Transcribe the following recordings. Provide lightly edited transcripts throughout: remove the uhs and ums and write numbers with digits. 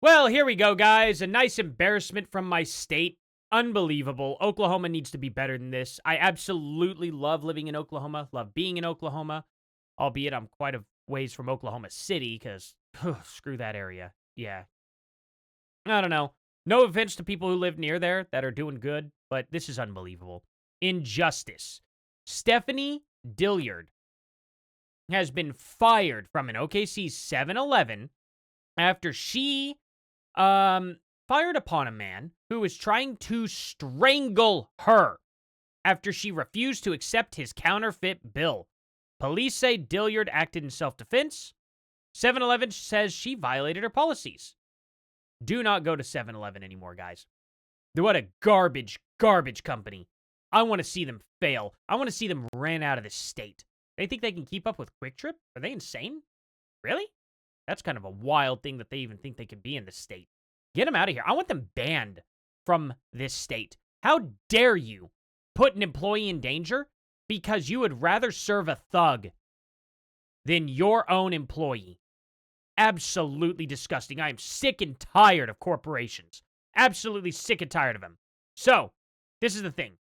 Well, here we go, guys. A nice embarrassment from my state. Unbelievable. Oklahoma needs to be better than this. I absolutely love living in Oklahoma, love being in Oklahoma, albeit I'm quite a ways from Oklahoma City because screw that area. Yeah. I don't know. No offense to people who live near there that are doing good, but this is unbelievable. Injustice. Stephanie Dilliard has been fired from an OKC 7-Eleven after she fired upon a man who was trying to strangle her after she refused to accept his counterfeit bill. Police say Dilliard acted in self-defense. 7-Eleven says she violated her policies. Do not go to 7-Eleven anymore, guys. What a garbage company. I want to see them fail. I want to see them ran out of this state. They think they can keep up with Quick Trip? Are they insane? Really? That's kind of a wild thing that they even think they could be in this state. Get them out of here. I want them banned from this state. How dare you put an employee in danger because you would rather serve a thug than your own employee? Absolutely disgusting. I am sick and tired of corporations. Absolutely sick and tired of them. So, this is the thing.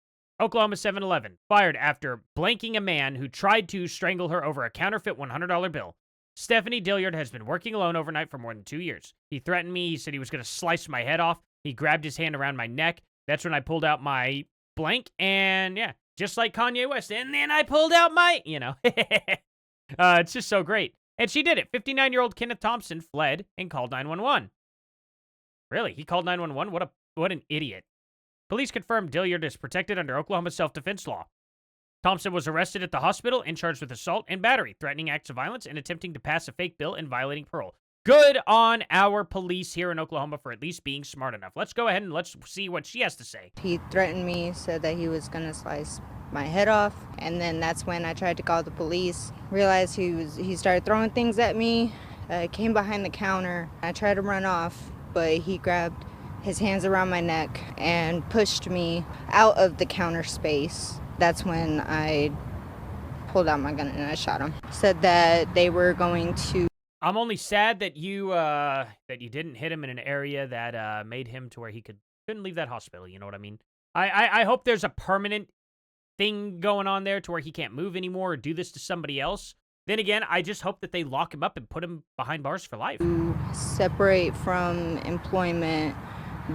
Oklahoma 7-Eleven fired after blanking a man who tried to strangle her over a counterfeit $100 bill. Stephanie Dilliard has been working alone overnight for more than 2 years. He threatened me. He said he was going to slice my head off. He grabbed his hand around my neck. That's when I pulled out my blank. And yeah, just like Kanye West. And then I pulled out my, it's just so great. And she did it. 59-year-old Kenneth Thompson fled and called 911. Really? He called 911? What an idiot. Police confirmed Dilliard is protected under Oklahoma self-defense law. Thompson was arrested at the hospital and charged with assault and battery, threatening acts of violence, and attempting to pass a fake bill and violating parole. Good on our police here in Oklahoma for at least being smart enough. Let's go ahead and let's see what she has to say. He threatened me, said that he was going to slice my head off, and then that's when I tried to call the police. Realized he started throwing things at me, came behind the counter. I tried to run off, but he grabbed his hands around my neck and pushed me out of the counter space. That's when I pulled out my gun and I shot him. Said that they were going to... I'm only sad that you didn't hit him in an area that made him to where he couldn't leave that hospital, you know what I mean? I hope there's a permanent thing going on there to where he can't move anymore or do this to somebody else. Then again, I just hope that they lock him up and put him behind bars for life. Separate from employment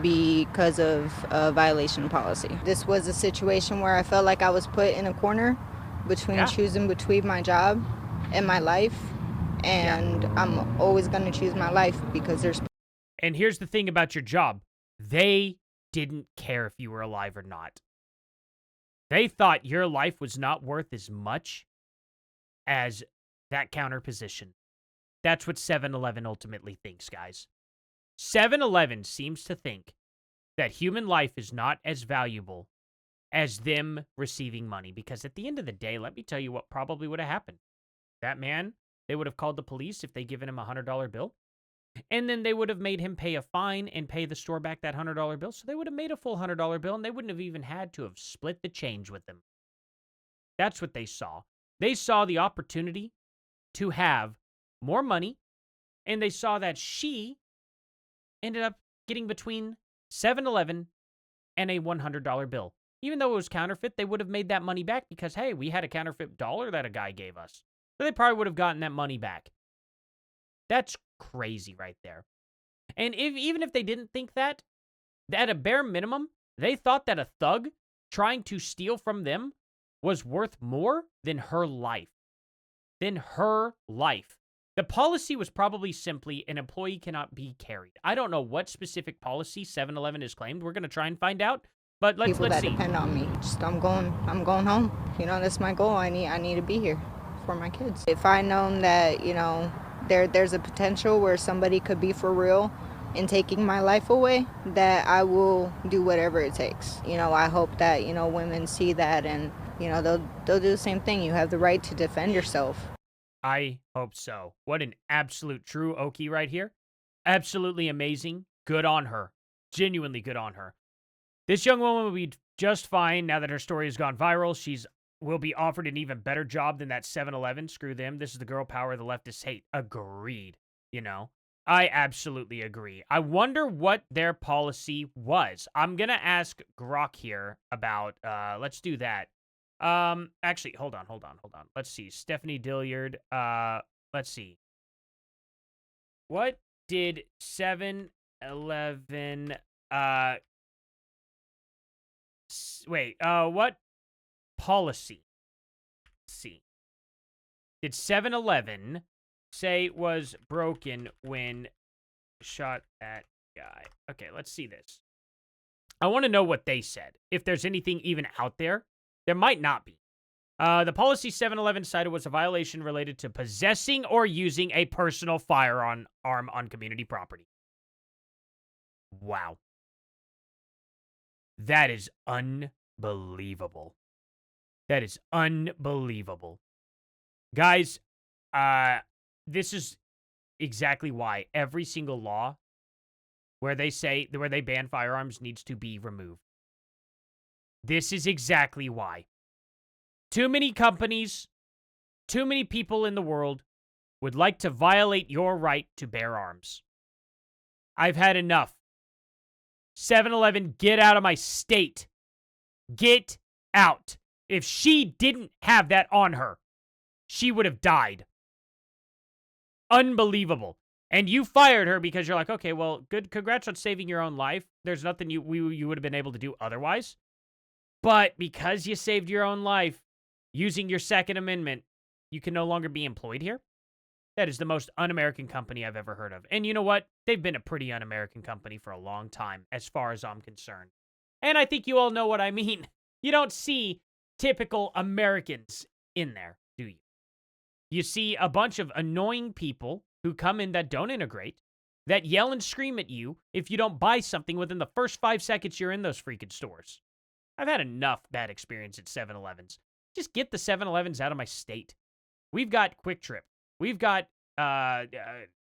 because of a violation policy. This was a situation where I felt like I was put in a corner between choosing between my job and my life, and I'm always going to choose my life because there's... And here's the thing about your job. They didn't care if you were alive or not. They thought your life was not worth as much as that counter position. That's what 7-Eleven ultimately thinks, guys. 7-Eleven seems to think that human life is not as valuable as them receiving money. Because at the end of the day, let me tell you what probably would have happened. That man, they would have called the police if they'd given him a $100 bill. And then they would have made him pay a fine and pay the store back that $100 bill. So they would have made a full $100 bill, and they wouldn't have even had to have split the change with them. That's what they saw. They saw the opportunity to have more money, and they saw that she ended up getting between 7-Eleven and a $100 bill. Even though it was counterfeit, they would have made that money back because, hey, we had a counterfeit dollar that a guy gave us. So they probably would have gotten that money back. That's crazy right there. And even if they didn't think that, at a bare minimum, they thought that a thug trying to steal from them was worth more than her life. The policy was probably simply an employee cannot be carried. I don't know what specific policy 7-Eleven has claimed. We're going to try and find out. But let's that see. Depend on me. Just I'm going home. That's my goal. I need to be here for my kids. If I known that, there's a potential where somebody could be for real in taking my life away, that I will do whatever it takes. I hope that, women see that and, they'll do the same thing. You have the right to defend yourself. I hope so. What an absolute true Okie right here. Absolutely amazing. Good on her. Genuinely good on her. This young woman will be just fine now that her story has gone viral. Will be offered an even better job than that 7-Eleven. Screw them. This is the girl power the leftists hate. Agreed. I absolutely agree. I wonder what their policy was. I'm gonna ask Grok here about, let's do that. Actually, hold on. Let's see. Stephanie Dilliard, let's see. What did 7-Eleven, what policy, let's see, did 7-Eleven say was broken when shot at guy? Okay, let's see this. I want to know what they said. If there's anything even out there. There might not be. The policy 7-Eleven cited was a violation related to possessing or using a personal firearm on community property. Wow. That is unbelievable. That is unbelievable. Guys, this is exactly why every single law where they ban firearms needs to be removed. This is exactly why. Too many companies, too many people in the world would like to violate your right to bear arms. I've had enough. 7-Eleven, get out of my state. Get out. If she didn't have that on her, she would have died. Unbelievable. And you fired her because you're like, okay, well, good. Congrats on saving your own life. There's nothing you would have been able to do otherwise. But because you saved your own life using your Second Amendment, you can no longer be employed here? That is the most un-American company I've ever heard of. And you know what? They've been a pretty un-American company for a long time, as far as I'm concerned. And I think you all know what I mean. You don't see typical Americans in there, do you? You see a bunch of annoying people who come in that don't integrate, that yell and scream at you if you don't buy something within the first 5 seconds you're in those freaking stores. I've had enough bad experience at 7-Elevens. Just get the 7-Elevens out of my state. We've got Quick Trip. We've got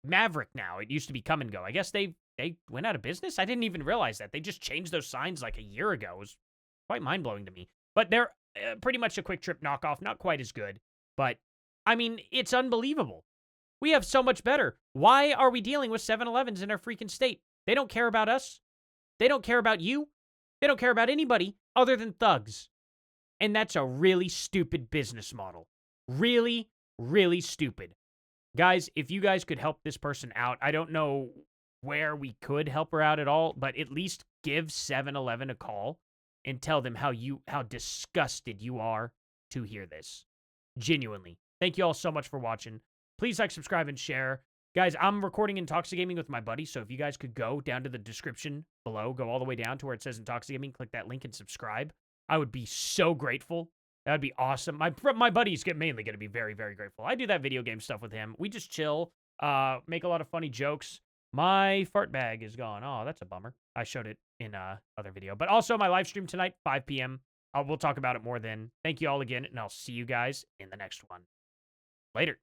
Maverick now. It used to be Come and Go. I guess they went out of business? I didn't even realize that. They just changed those signs like a year ago. It was quite mind-blowing to me. But they're pretty much a Quick Trip knockoff. Not quite as good. But, I mean, it's unbelievable. We have so much better. Why are we dealing with 7-Elevens in our freaking state? They don't care about us. They don't care about you. They don't care about anybody other than thugs. And that's a really stupid business model. Really, really stupid. Guys, if you guys could help this person out, I don't know where we could help her out at all, but at least give 7-Eleven a call and tell them how disgusted you are to hear this. Genuinely. Thank you all so much for watching. Please like, subscribe, and share. Guys, I'm recording Intoxigaming with my buddy, so if you guys could go down to the description below, go all the way down to where it says Intoxigaming, click that link and subscribe. I would be so grateful. That would be awesome. My buddy's mainly going to be very, very grateful. I do that video game stuff with him. We just chill, make a lot of funny jokes. My fart bag is gone. Oh, that's a bummer. I showed it in other video. But also my live stream tonight, 5 p.m. We'll talk about it more then. Thank you all again, and I'll see you guys in the next one. Later.